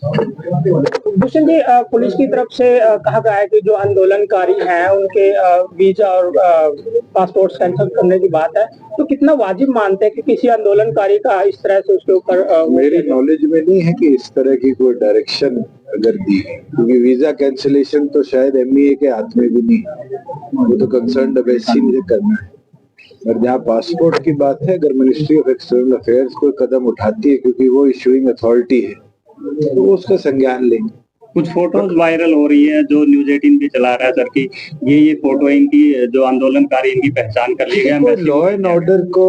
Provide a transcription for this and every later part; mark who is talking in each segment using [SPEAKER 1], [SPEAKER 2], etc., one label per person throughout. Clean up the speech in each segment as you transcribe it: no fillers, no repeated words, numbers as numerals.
[SPEAKER 1] Bhushan ji, police की तरफ से कहा गया है कि जो आंदोलनकारी हैं उनके वीजा और पासपोर्ट कैंसिल करने की बात है, तो कितना वाजिब मानते हैं कि किसी आंदोलनकारी का इस तरह से उसके ऊपर
[SPEAKER 2] मेरी नॉलेज में नहीं है कि इस तरह की कोई डायरेक्शन अगर दी है, क्योंकि वीजा कैंसिलेशन तो शायद एमईए के हाथ में भी नहीं है, वो तो कंसर्न एम्बेसी ने करना है। और जहाँ पासपोर्ट की बात है, अगर मिनिस्ट्री ऑफ एक्सटर्नल अफेयर्स कोई कदम उठाती है, क्योंकि वो इशूइंग अथॉरिटी है, तो वो उसका संज्ञान लेंगे।
[SPEAKER 3] कुछ फोटोज वायरल हो रही है जो न्यूज 18 भी चला रहा है सर की ये फोटो इनकी जो आंदोलनकारी इनकी पहचान कर ली गई,
[SPEAKER 2] लॉ एंड ऑर्डर को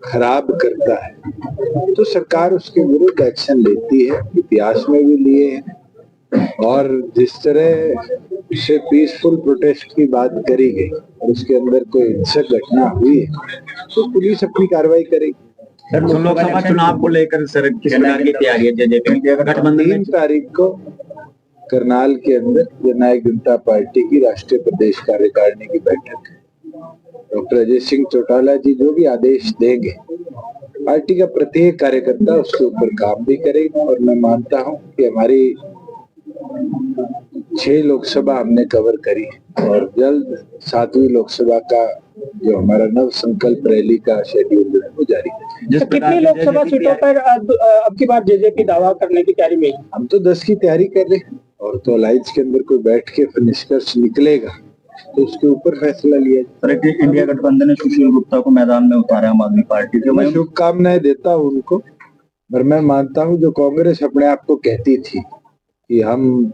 [SPEAKER 2] खराब करता है तो सरकार उसके विरुद्ध एक्शन लेती है, इतिहास में भी लिए हैं। और जिस तरह से पीसफुल प्रोटेस्ट की बात करी गई और उसके अंदर कोई हिंसक घटना हुई है तो पुलिस अपनी कार्रवाई करेगी।
[SPEAKER 4] सर, लोकसभा चुनाव को लेकर सर किस प्रकार की तैयारी है? गठबंधन
[SPEAKER 2] 3 तारीख को करनाल के अंदर जननायक जनता पार्टी की राष्ट्रीय प्रदेश कार्यकारिणी की बैठक है। डॉक्टर अजय सिंह चौटाला जी जो भी आदेश देंगे, पार्टी का प्रत्येक कार्यकर्ता उसके ऊपर काम भी करेगा। और मैं मानता हूं कि हमारी 6 लोकसभा हमने कवर करी और जल्द 7वीं लोकसभा का जो हमारा नव संकल्प रैली का शेड्यूल है वो जारी है।
[SPEAKER 1] तो कितनी लोकसभा सीटों पर अब की बार जेजेपी दावा करने की तैयारी में?
[SPEAKER 2] हम तो 10 की तैयारी कर रहे हैं और तो अलायंस के अंदर कोई बैठ के फिर निष्कर्ष निकलेगा तो उसके ऊपर फैसला लिया जाए।
[SPEAKER 4] इंडिया गठबंधन ने सुशील गुप्ता को मैदान में उतारा आम आदमी पार्टी से।
[SPEAKER 2] मैं शुभकामनाएं देता हूं उनको, पर मैं मानता हूं जो कांग्रेस अपने आप को कहती थी कि हम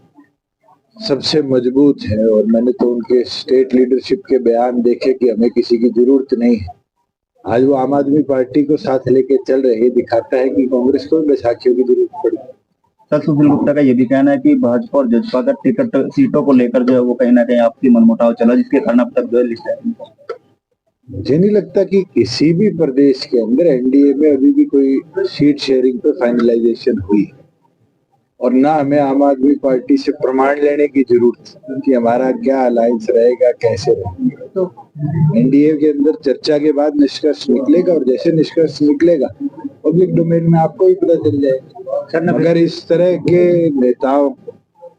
[SPEAKER 2] सबसे मजबूत है, और मैंने तो उनके स्टेट लीडरशिप के बयान देखे कि हमें किसी की जरूरत नहीं है। आज वो आम आदमी पार्टी को साथ लेके चल रहे हैं, दिखाता है कि कांग्रेस को बैसाखियों की जरूरत पड़ी।
[SPEAKER 4] सर, सुशील गुप्ता का ये भी कहना है कि भाजपा और जसपा का टिकट सीटों को लेकर जो है वो कहीं ना कहीं आपसी मनमुटाव चला, जिसके कारण अब तक जो है लिस्ट है।
[SPEAKER 2] मुझे नहीं लगता कि किसी भी प्रदेश के अंदर एनडीए में अभी भी कोई सीट शेयरिंग पे फाइनलाइजेशन हुई, और ना हमें आम आदमी पार्टी से प्रमाण लेने की जरूरत कि हमारा क्या अलायंस रहेगा, कैसे रहेगा। तो एनडीए के अंदर चर्चा के बाद निष्कर्ष निकलेगा, और जैसे निष्कर्ष निकलेगा पब्लिक डोमेन में आपको भी पता चल जाएगा। अगर इस तरह के नेताओं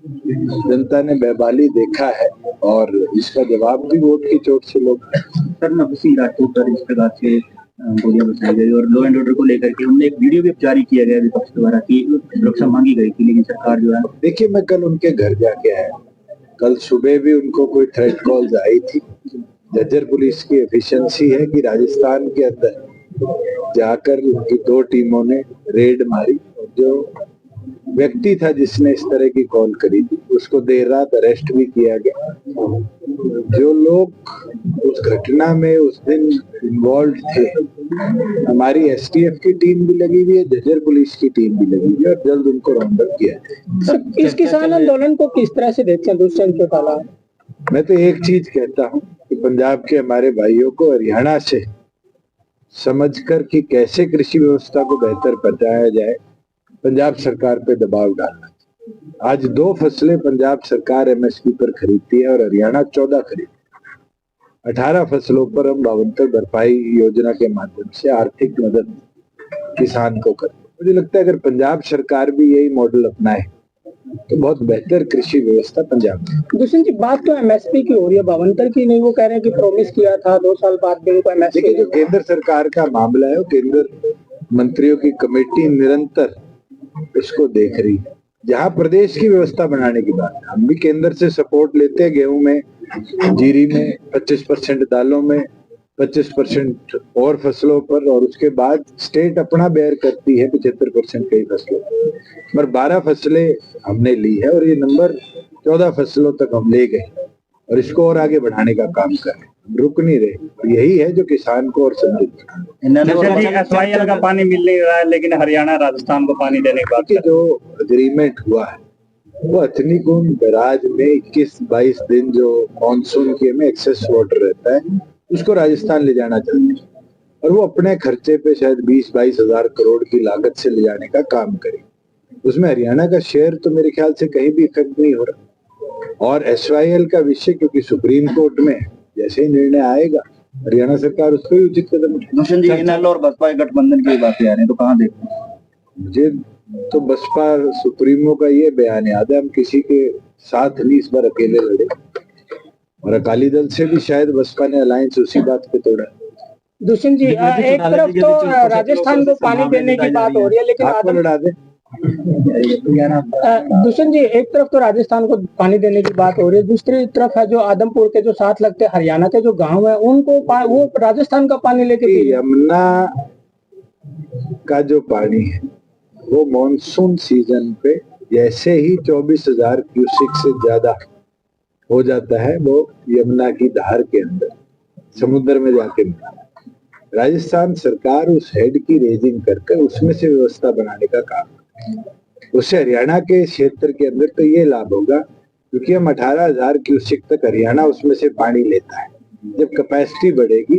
[SPEAKER 2] जनता ने बेबाली देखा है और इसका जवाब भी वोट की चोट से लोग।
[SPEAKER 4] सर, नफीसी राठौर पर इस प्रकार से गोलियां बचाई गई और लॉ एंड ऑर्डर को लेकर के उन्होंने एक वीडियो भी जारी किया गया विपक्ष द्वारा कि सुरक्षा मांगी गई थी, लेकिन सरकार जो है।
[SPEAKER 2] देखिए, मैं कल उनके घर जाके आया, कल सुबह भी उनको कोई थ्रेट कॉल्स आई थी। झज्जर पुलिस की एफिशिएंसी है कि राजस्थान के अंदर जाकर उनकी 2 टीमों ने रेड मारी, और जो व्यक्ति था जिसने इस तरह की कॉल करी थी उसको देर रात अरेस्ट भी किया गया। जो लोग उस घटना में उस दिन इन्वॉल्व थे, हमारी एसटीएफ की टीम भी लगी हुई है, झज्जर पुलिस की टीम भी लगी हुई है, और जल्द उनको राउंड अप किया।
[SPEAKER 1] इस किसान आंदोलन को किस तरह से देखते हैं दुष्यंत चौटाला?
[SPEAKER 2] मैं तो एक चीज कहता हूँ कि पंजाब के हमारे भाइयों को हरियाणा से समझकर कि कैसे कृषि व्यवस्था को बेहतर पहुंचाया जाए, पंजाब सरकार पे दबाव डालना। आज 2 फसलें पंजाब सरकार एमएसपी पर खरीदती है और हरियाणा 14 खरीदती है। 18 फसलों पर हम भावांतर भरपाई योजना के माध्यम से आर्थिक मदद किसान को करते हैं। मुझे लगता है अगर पंजाब सरकार भी यही मॉडल अपनाए तो बहुत बेहतर कृषि व्यवस्था पंजाब में।
[SPEAKER 1] दुष्यंत जी, बात तो एमएसपी की हो रही है, भावांतर की नहीं। वो कह रहे हैं कि प्रॉमिस किया था 2 साल बाद भी उनको एमएसपी।
[SPEAKER 2] देखिए, जो केंद्र सरकार का मामला है वो केंद्र मंत्रियों की कमेटी निरंतर उसको देख रही है। जहाँ प्रदेश की व्यवस्था बनाने की बात है, हम भी केंद्र से सपोर्ट लेते हैं। गेहूं में, जीरी में 25%, दालों में 25% और फसलों पर, और उसके बाद स्टेट अपना बेयर करती है 75% कई फसलों पर। 12 फसलें हमने ली है और ये नंबर 14 फसलों तक हम ले गए, और इसको और आगे बढ़ाने का काम कर रहे हैं, रुक नहीं रहे। और यही है जो किसान को और समृद्ध।
[SPEAKER 3] एसवाईएल का पानी मिल नहीं रहा है, लेकिन हरियाणा राजस्थान को पानी देने के बाद
[SPEAKER 2] जो अग्रीमेंट हुआ है वो हथनीकुंड बैराज में 21-22 दिन जो मानसून के में एक्सेस वाटर रहता है उसको राजस्थान ले जाना चाहते हैं, और वो अपने खर्चे पे शायद 20-22 हजार करोड़ की लागत से ले जाने का काम करे। उसमें हरियाणा का शेयर तो मेरे ख्याल से कहीं भी इफेक्ट नहीं हो रहा। और एसवाईएल का विषय क्योंकि सुप्रीम कोर्ट में जैसे ही निर्णय आएगा हरियाणा सरकार उस पर उचित कदम उठाएगी।
[SPEAKER 4] दुष्यंत जी, इनेलो और बसपा गठबंधन की बातें आ रही है, तो कहाँ देखते हैं?
[SPEAKER 2] मुझे तो बसपा सुप्रीमो का ये बयान याद है, हम किसी के साथ नहीं इस बार अकेले लड़े, और अकाली दल से भी शायद बसपा ने अलायंस उसी बात पे तोड़ा।
[SPEAKER 1] दुष्यंत जी एक तरफ तो राजस्थान को पानी देने की बात हो रही है, लेकिन
[SPEAKER 2] आपको लड़ा दे।
[SPEAKER 1] दुष्यंत जी एक तरफ तो राजस्थान को पानी देने की बात हो रही है, दूसरी तरफ है जो आदमपुर के जो साथ लगते हरियाणा के जो गांव है उनको वो राजस्थान का पानी लेके पी रहे हैं।
[SPEAKER 2] यमुना का जो पानी है वो मॉनसून सीजन पे जैसे ही 24,000 क्यूसेक से ज्यादा हो जाता है, वो यमुना की धार के अंदर समुद्र में जाके मिलता है। राजस्थान सरकार उस हेड की रेजिंग करके उसमें से व्यवस्था बनाने का काम है। उससे हरियाणा के क्षेत्र के अंदर तो ये लाभ होगा, क्योंकि हम 18,000 क्यूसेक तक हरियाणा उसमें से पानी लेता है। जब कैपेसिटी बढ़ेगी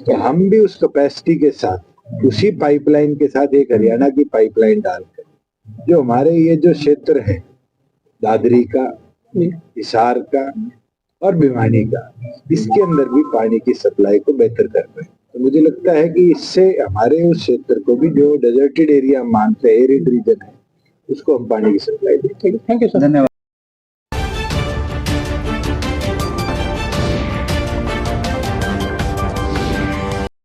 [SPEAKER 2] तो हम भी उस कैपेसिटी के साथ उसी पाइपलाइन के साथ एक हरियाणा की पाइपलाइन डालकर जो हमारे ये जो क्षेत्र है दादरी का, हिसार का और भिवानी का, इसके अंदर भी पानी की सप्लाई को बेहतर कर पाए। तो मुझे लगता है कि इससे हमारे उस क्षेत्र को भी जो डेजर्टेड एरिया मानते हैं, एरिड रीजन है, उसको हम पानी की सप्लाई दें।
[SPEAKER 1] Thank you sir.
[SPEAKER 4] धन्यवाद।